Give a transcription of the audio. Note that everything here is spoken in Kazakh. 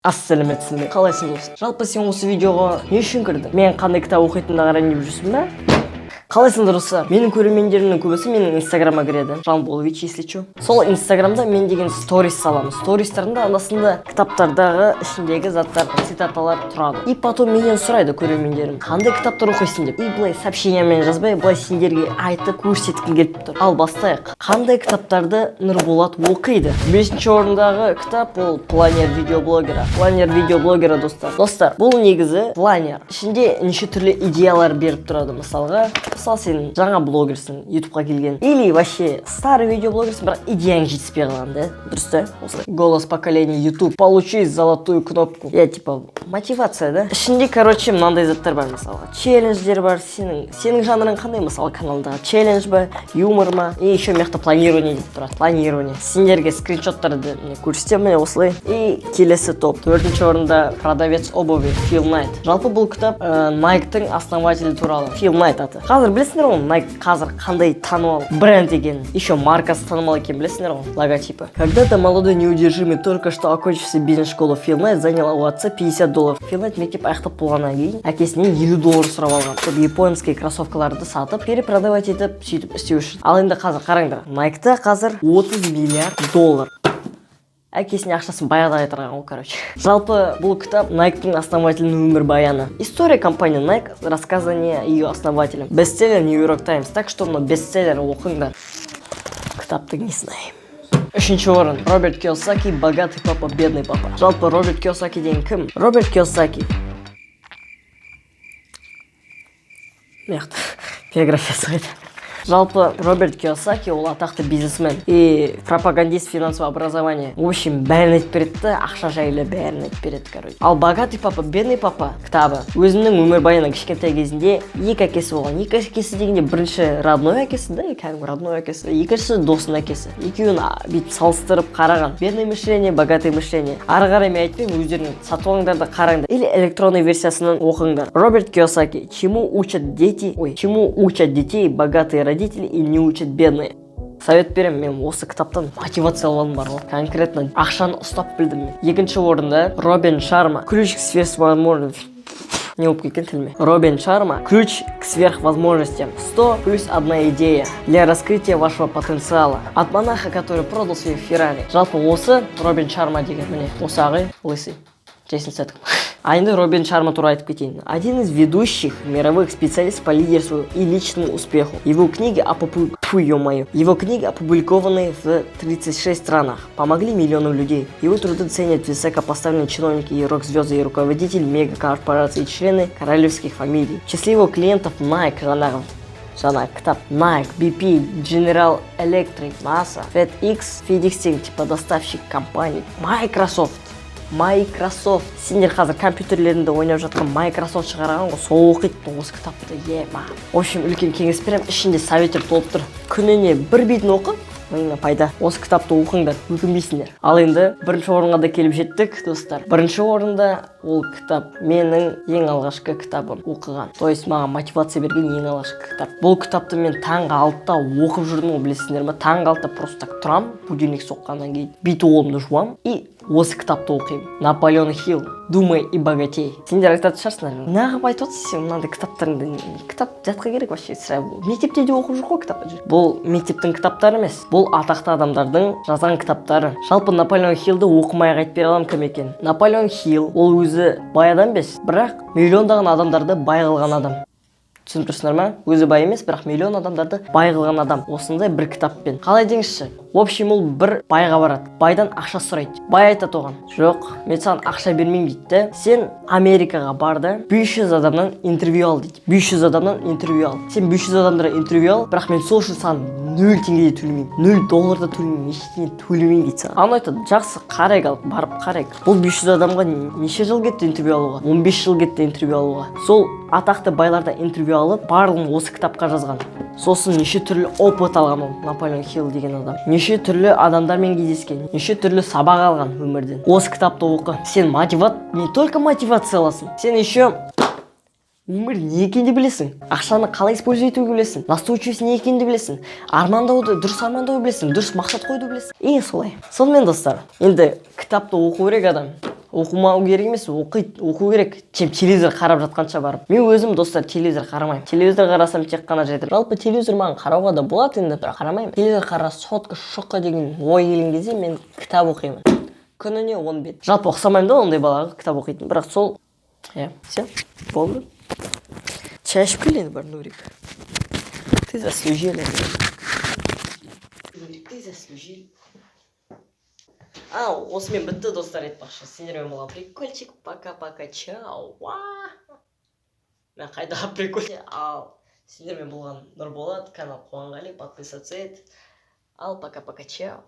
Ассалаумағалейкум, қалайсың достар? Жалпы сен осы видеоға не үшін кірдің? Мен қандай кітап оқитындығын деп жүрсің бе? Қалайсыңдар достар? Менің көрермендерімнің көбісі менің инстаграмға кіреді. Жамболович, если что. Сол инстаграмда мен деген сторис саламын. Стористарында анасында кітаптардағы ішіндегі заттар, цитаталар тұрады. И потом менен сұрайды көрермендерім, қандай кітаптар оқисың деп. И былай сообщениемен жазбай, былай сендерге айтып көрсеткім келіп тұр. Ал бастайық. Қандай кітаптарды Нұрболат оқиды? 5-ші орындағы кітап ол планер видеоблогера. Планер видеоблогера достар. Достар, бұл негізі планер. Ішінде неше түрлі идеялар беріп тұрады. Мысалға сен жаңа блогерсің, ютубқа келген. Или вообще старый видеоблогерсің, бірақ идеяң жетіспей қалған, да? Дұрыс та? Осылай. Голос поколения YouTube. Получи золотую кнопку. Я типа мотивация, да? Ішінде, короче, мынандай заттар бар, мысалға. Челлендждер бар. Сенің жанрың қандай, мысалы, каналдағы челлендж ба, юмор ма? И еще меқта планирование деп тұрады. Планирование. Сендерге скриншоттарды көрсетемін, міне осылай. И келесі топ. 4-ші орында продавец обуви Фил Найт. Жалпы бұл кітап Nike-тың основателі туралы. Фил Найт аты. Қазір білесіңдер ғой, Nike қазір қандай танымал бренд екен. Еще маркасы танымал екен, білесіңдер ғой, логотипы. Когда-то молодой неудержимый только что окончивший бизнес-школу Фил Найт занял у отца $50. Фил Найт мектеп аяқтап болғаннан кейін әкесінен $50 сұрап алған. Чтобы японский кроссовкаларды сатып, перепродавать етіп, сөйтіп істеу үшін. Ал енді қазір қараңдар, Nike-та қазір $30 миллиард. Әкесіне ақшасын баяғыда қайтарған ол, короче. Жалпы бұл кітап Nike-тың основателінің өмір баяны. История компании Nike, рассказание ее основателям. Бестселлер New York Times. Так что мына бестселлер оқыңдар. Кітаптың несін ай. 3-ші орын. Роберт Кийосаки, богатый папа, бедный папа. Жалпы Роберт Кийосаки деген кім? Роберт Кийосаки. Меқті. Биографиясы қайда. Жалпы Роберт Кийосаки ол атақты бизнесмен и пропагандист финансового образования. В общем, бәрін айтып береді, ақша жайлы бәрін айтып береді, короче. Ал богатый папа, бедный папа кітабы өзінің өмірбаяны кішкентай кезінде екі әкесі болған. Екі әкесі дегенде бірінші родной әкесі, да, кәдімгі родной әкесі, екіншісі досының әкесі. Екеуін бүйтіп салыстырып қараған. Бедное мышление, богатое мышление. Ары қарай мен айтпаймын, өздерің сатып алыңдар да қараңдар. Или электронный версиясынан оқыңдар. Роберт Кийосаки. Чему учат детей богатые родители и не учат бедные. Совет берем, мен осы кітаптан мотивация алғаным бар ғой. Конкретно ақшаны ұстап білдім мен. 2-ші орында Робин Шарма. Ключ к сверхвозможностям. Не болып кеткен тілме. Робин Шарма. Ключ к сверхвозможностям. 100 плюс одна идея для раскрытия вашего потенциала. От монаха, который продал свой Феррари. Жалпы осы Робин Шарма деген. Міне, осы ағай, лысый. Джейсон Стэтэм. А енді Робин Шарма туралы айтып кетейін. Один из ведущих мировых специалистов по лидерству и личному успеху. Его книги опубликованы в 36 странах, помогли миллионам людей. Его труды ценят высокопоставленные чиновники и рок-звезды и руководители мегакорпораций и члены королевских фамилий. В числе его клиентов Nike, жаңағы кітап Nike, BP, General Electric, NASA, FedEx, FedEx типа доставщик компаний, Microsoft. Сендер қазір компьютерлерінде ойнап жатқан Microsoft шығарған ғой, сол оқиды осы кітапты. В общем, үлкен кеңес берем, ішінде советтер толып тұр. Күніне бір бетін оқы, мыңна пайда. Осы кітапты оқыңдар, өкінбейсіңдер. Ал енді 1-ші орынға да келіп жеттік, достар. 1-ші орында ол кітап менің ең алғашқы кітабым оқыған. То есть маған мотивация берген ең алғашқы кітап. Бұл кітапты мен таңғы 6-та оқып жүрдім, ғой, білесіңдер ме? Таңғы 6-та просто так тұрам, будильник соққаннан кейін бүйтіп қолымды жуам и осы кітапты оқимын. Наполеон Хилл, «Думай и богатей». Сендер айтатын шығарсыңдар, неғып айтып отырсың сен мынандай кітаптарыңды? Кітап жатқа керек вообще. Мектепте де оқып жүр ғой кітап. Бұл мектептің кітаптары емес. Бұл атақты адамдардың жазған кітаптары. Жалпы Наполеон Хиллді оқымай айтып бере аламын кім екен. Наполеон Хилл ол өзі бай адам емес, бірақ миллиондаған адамдарды бай қылған адам. Түсініп тұрсыңдар ма? Өзі бай емес, бірақ миллион адамдарды бай қылған адам. Осындай бір кітаппен. Қалай деңізші? В общем, ол бір байға барады. Байдан ақша сұрайды. Бай айтады оған: "Жоқ, мен саған ақша бермеймін" дейді. "Сен Америкаға бар да 500 адамнан интервью ал" дейді. 500 адамнан интервью ал. Сен 500 адамдарға интервью ал, бірақ мен сол үшін саған 0 теңге де төлемеймін. 0 доллар да төлемеймін, ештеңе төлемеймін дейді саған. Ана айтады: "Жақсы, қарайық ал, барып қарайық." Бұл 500 адамға неше жыл кетті интервью алуға? 15 жыл кетті интервью алуға. Сол атақты байларда интервью алып, барлығын осы кітапқа жазған. Сосын неше түрлі опыт алған ол Наполеон Хилл деген адам. Неше түрлі адамдармен кездескен, неше түрлі сабақ алған өмірден. Осы кітапты оқы. Сен не только мотивация аласың, сен еще өмір не екенді білесің. Ақшаны қалай использовать етуді білесің. Настойчивость не екенді білесің. Армандауды, дұрыс армандауды білесің, дұрыс мақсат қойды білесің. Солай. Сонымен достар, енді кітапты оқу керек адам. оқымау керек емес, оқу керек. Чем телевизор қарап жатқанша барып. Мен өзім достар телевизор қарамаймын. Телевизор қарасам тек қана жетір. Жалпы телевизор маған қарауға да болады енді, бірақ қарамаймын. Телевизор сотка шоққа деген ой келген кезде мен кітап оқимын. Күніне 10 бет. Жалпы ұқсамаймын да ондай балаға кітап оқитын. Бірақ сол все, болды. Чай ішіп кел енді бар, Нурик. Ты заслужил. Нурик, ты заслужил. Осымен бітті достар, айтпақшы. Сендермен болған прикольчик. Пока-пока, чау. Мен қайда прикол. Сендермен болған Нұрболат, канал Қуанғали, подписаться ет. Пока-пока, чау.